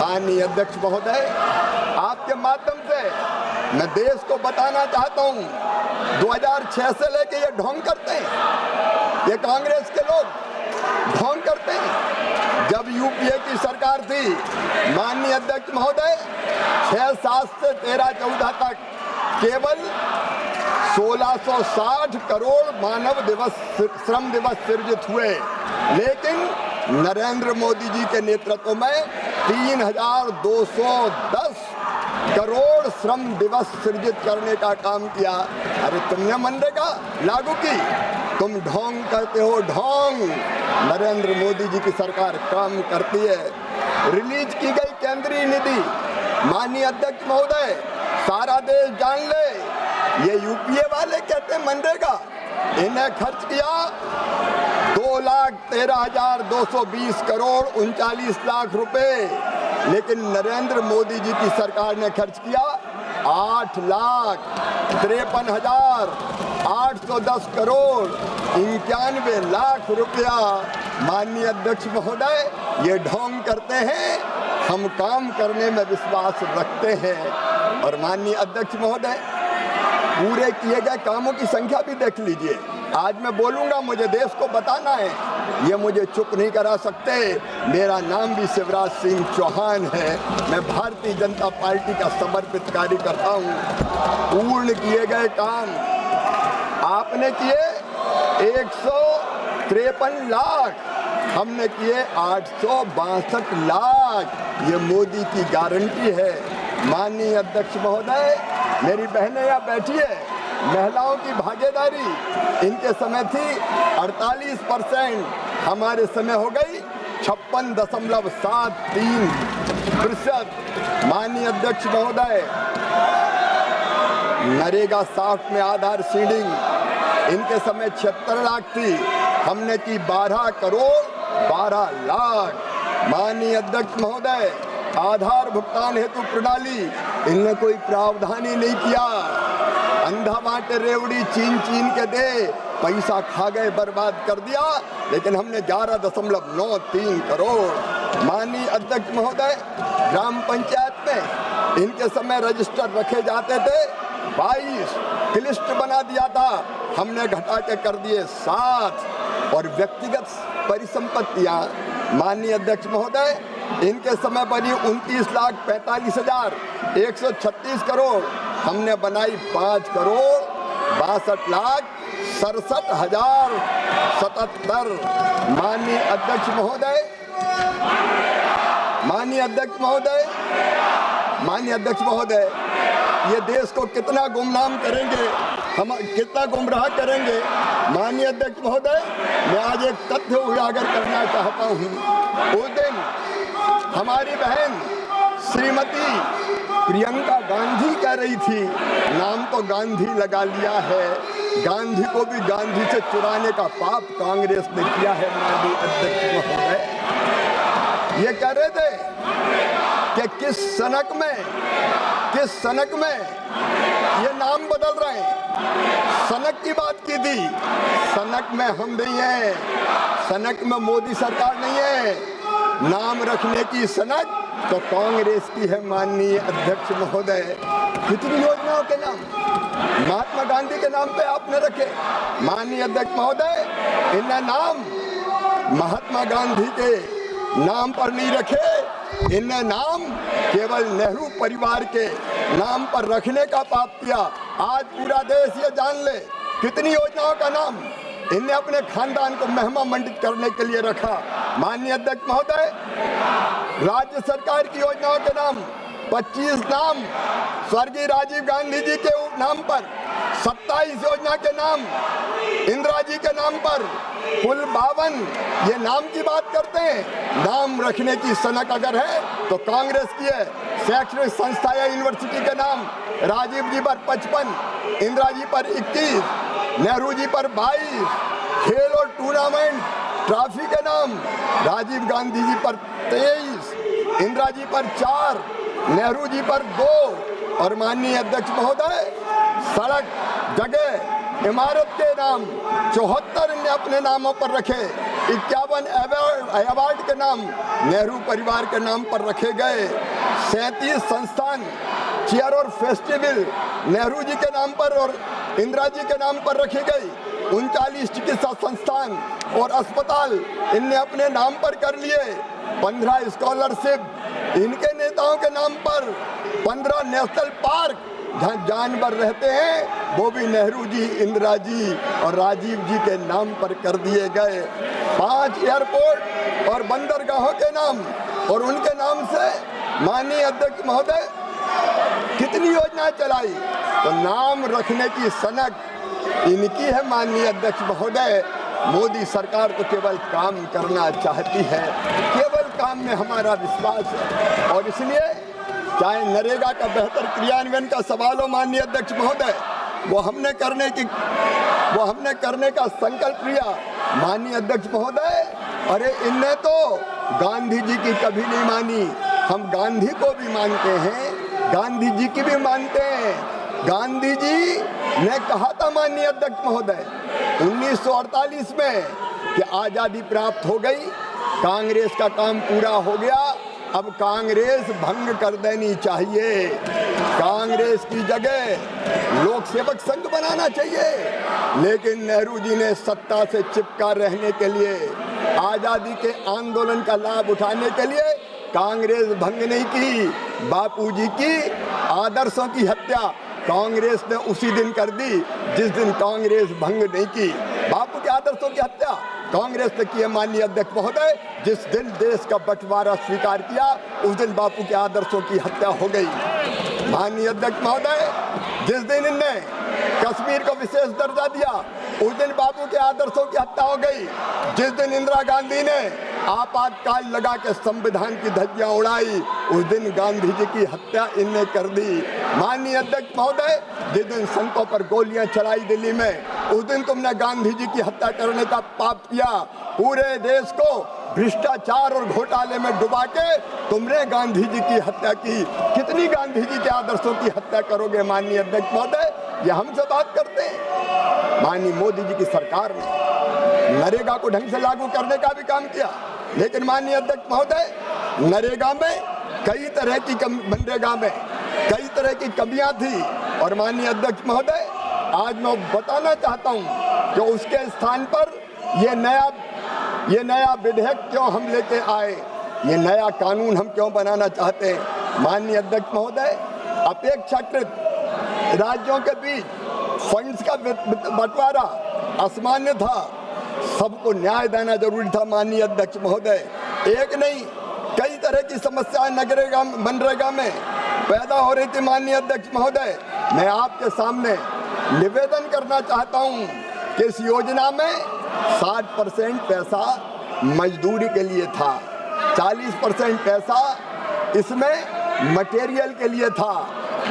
माननीय अध्यक्ष महोदय, आपके माध्यम से मैं देश को बताना चाहता हूं, 2006 से लेके ये ढोंग करते हैं, ये कांग्रेस के लोग ढोंग करते हैं। जब यूपीए की सरकार थी माननीय अध्यक्ष महोदय, 6-7 से 13-14 तक केवल 1660 करोड़ मानव दिवस श्रम दिवस सृजित हुए, लेकिन नरेंद्र मोदी जी के नेतृत्व में 3210 करोड़ श्रम दिवस सृजित करने का काम किया। अरे तुमने मनरेगा लागू की, तुम ढोंग करते हो, ढोंग। नरेंद्र मोदी जी की सरकार काम करती है। रिलीज की गई केंद्रीय निधि माननीय अध्यक्ष महोदय, सारा देश जान ले, ये यूपीए वाले कहते हैं मनरेगा, इन्हें खर्च किया 2,13,220 करोड़ 39 लाख रुपए, लेकिन नरेंद्र मोदी जी की सरकार ने खर्च किया 8,53,810 करोड़ 91 लाख रुपया। माननीय अध्यक्ष महोदय, ये ढोंग करते हैं, हम काम करने में विश्वास रखते हैं। और माननीय अध्यक्ष महोदय, पूरे किए गए कामों की संख्या भी देख लीजिए। आज मैं बोलूंगा, मुझे देश को बताना है, ये मुझे चुप नहीं करा सकते। मेरा नाम भी शिवराज सिंह चौहान है, मैं भारतीय जनता पार्टी का समर्पित कार्यकर्ता हूँ। पूर्ण किए गए काम आपने किए 153 लाख, हमने किए 862 लाख। ये मोदी की गारंटी है। माननीय अध्यक्ष महोदय, मेरी बहनें यहाँ बैठी है, महिलाओं की भागीदारी इनके समय थी 48%, हमारे समय हो गई 56.73%। माननीय अध्यक्ष महोदय, नरेगा 60 में आधार सीडिंग इनके समय 76 लाख थी, हमने की 12 करोड़ 12 लाख। माननीय अध्यक्ष महोदय, आधार भुगतान हेतु प्रणाली इनने कोई प्रावधान ही नहीं किया। अंधा बांटे रेवड़ी चीन के दे, पैसा खा गए, बर्बाद कर दिया, लेकिन हमने 11.93 करोड़। माननीय अध्यक्ष महोदय, ग्राम पंचायत में इनके समय रजिस्टर रखे जाते थे 22, लिस्ट बना दिया था, हमने घटा के कर दिए 7। और व्यक्तिगत परिसंपत्तियां माननीय अध्यक्ष महोदय, इनके समय बनी 29,45,136 करोड़, हमने बनाई 5 करोड़ 62,67,077। माननीय अध्यक्ष महोदय, माननीय अध्यक्ष महोदय, माननीय अध्यक्ष महोदय, ये देश को कितना गुमनाम करेंगे, हम कितना गुमराह करेंगे। माननीय अध्यक्ष महोदय, मैं आज एक तथ्य उजागर करना चाहता हूँ। उस दिन हमारी बहन श्रीमती प्रियंका गांधी कह रही थी, नाम तो गांधी लगा लिया है, गांधी को भी गांधी से चुराने का पाप कांग्रेस ने किया है। माननीय अध्यक्ष महोदय, ये कह रहे थे कि किस सनक में ये नाम बदल रहे हैं। सनक की बात की थी, सनक में हम नहीं है, सनक में मोदी सरकार नहीं है, नाम रखने की सनक तो कांग्रेस की है। माननीय अध्यक्ष महोदय, कितनी योजनाओं के नाम महात्मा गांधी के नाम पे आपने रखे। माननीय अध्यक्ष महोदय, इन्हें नाम महात्मा गांधी के नाम पर नहीं रखे, इन्हें नाम केवल नेहरू परिवार के नाम पर रखने का पाप किया। आज पूरा देश ये जान ले, कितनी योजनाओं का नाम इन्हें अपने खानदान को महिमा मंडित करने के लिए रखा। माननीय अध्यक्ष महोदय, राज्य सरकार की योजनाओं के नाम 25 नाम स्वर्गीय राजीव गांधी जी के नाम पर, 27 योजना के नाम इंदिरा जी के नाम पर, कुल 52। ये नाम की बात करते हैं, नाम रखने की सनक अगर है तो कांग्रेस की है। शैक्षणिक संस्था या यूनिवर्सिटी के नाम राजीव जी पर 55, इंदिरा जी पर 21, नेहरू जी पर 22। खेल और टूर्नामेंट ट्रॉफी के नाम राजीव गांधी जी पर 23, इंदिरा जी पर 4, नेहरू जी पर 2। और माननीय अध्यक्ष महोदय, सड़क, जगह, इमारत के नाम 74 ने अपने नामों पर रखे। 51 अवार्ड के नाम नेहरू परिवार के नाम पर रखे गए। 37 संस्थान, चेयर और फेस्टिवल नेहरू जी के नाम पर और इंदिरा जी के नाम पर रखी गई। 39 चिकित्सा संस्थान और अस्पताल इनने अपने नाम पर कर लिए। 15 स्कॉलरशिप इनके नेताओं के नाम पर। 15 नेशनल पार्क जहाँ जानवर रहते हैं वो भी नेहरू जी, इंदिरा जी और राजीव जी के नाम पर कर दिए गए। 5 एयरपोर्ट और बंदरगाहों के नाम और उनके नाम से माननीय अध्यक्ष महोदय कितनी योजनाएं चलाई। तो नाम रखने की सनक इनकी है माननीय अध्यक्ष महोदय। मोदी सरकार तो केवल काम करना चाहती है, केवल काम में हमारा विश्वास है। और इसलिए चाहे नरेगा का बेहतर क्रियान्वयन का सवाल हो माननीय अध्यक्ष महोदय, वो हमने करने का संकल्प लिया माननीय अध्यक्ष महोदय। अरे इनने तो गांधी जी की कभी नहीं मानी। हम गांधी को भी मानते हैं, गांधी जी की भी मानते हैं। गांधी जी ने कहा था माननीय अध्यक्ष महोदय 1948 में कि आजादी प्राप्त हो गई, कांग्रेस का काम पूरा हो गया, अब कांग्रेस भंग कर देनी चाहिए, कांग्रेस की जगह लोक सेवक संघ बनाना चाहिए। लेकिन नेहरू जी ने सत्ता से चिपका रहने के लिए, आजादी के आंदोलन का लाभ उठाने के लिए कांग्रेस भंग नहीं की। बापूजी की आदर्शों की हत्या कांग्रेस ने उसी दिन कर दी जिस दिन कांग्रेस भंग नहीं की। बापू के आदर्शों की हत्या कांग्रेस ने की है माननीय अध्यक्ष महोदय। जिस दिन देश का बंटवारा स्वीकार किया उस दिन बापू के आदर्शों की हत्या हो गई। माननीय अध्यक्ष महोदय, जिस दिन इनने कश्मीर को विशेष दर्जा दिया उस दिन बापू के आदर्शों की हत्या हो गई। जिस दिन इंदिरा गांधी ने आपातकाल लगा के संविधान की धज्जियां उड़ाई उस दिन गांधी जी की हत्या इनने कर दी। माननीय अध्यक्ष महोदय, जिस दिन संतों पर गोलियां चलाई दिल्ली में उस दिन तुमने गांधी जी की हत्या करने का पाप किया। पूरे देश को भ्रष्टाचार और घोटाले में डुबा के तुमने गांधी जी की हत्या की। कितनी गांधी जी के आदर्शों की हत्या करोगे माननीय अध्यक्ष महोदय? ये हमसे बात करते हैं। माननीय मोदी जी की सरकार ने नरेगा को ढंग से लागू करने का भी काम किया, लेकिन माननीय अध्यक्ष महोदय नरेगा में कई तरह की मनरेगा में कई तरह की कमियां थी। और माननीय अध्यक्ष महोदय, आज मैं बताना चाहता हूं कि उसके स्थान पर ये नया विधेयक क्यों हम लेके आए, ये नया कानून हम क्यों बनाना चाहते हैं। माननीय अध्यक्ष महोदय, अपेक्षाकृत राज्यों के बीच फंड्स का बंटवारा असामान्य था, सबको न्याय देना जरूरी था। माननीय अध्यक्ष महोदय, एक नहीं कई तरह की समस्याएं मनरेगा में पैदा हो रही थी। माननीय अध्यक्ष महोदय, मैं आपके सामने निवेदन करना चाहता हूं कि इस योजना में 60% पैसा मजदूरी के लिए था, 40% पैसा इसमें मटेरियल के लिए था।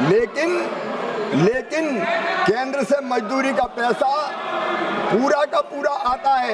लेकिन केंद्र से मजदूरी का पैसा पूरा का पूरा आता है।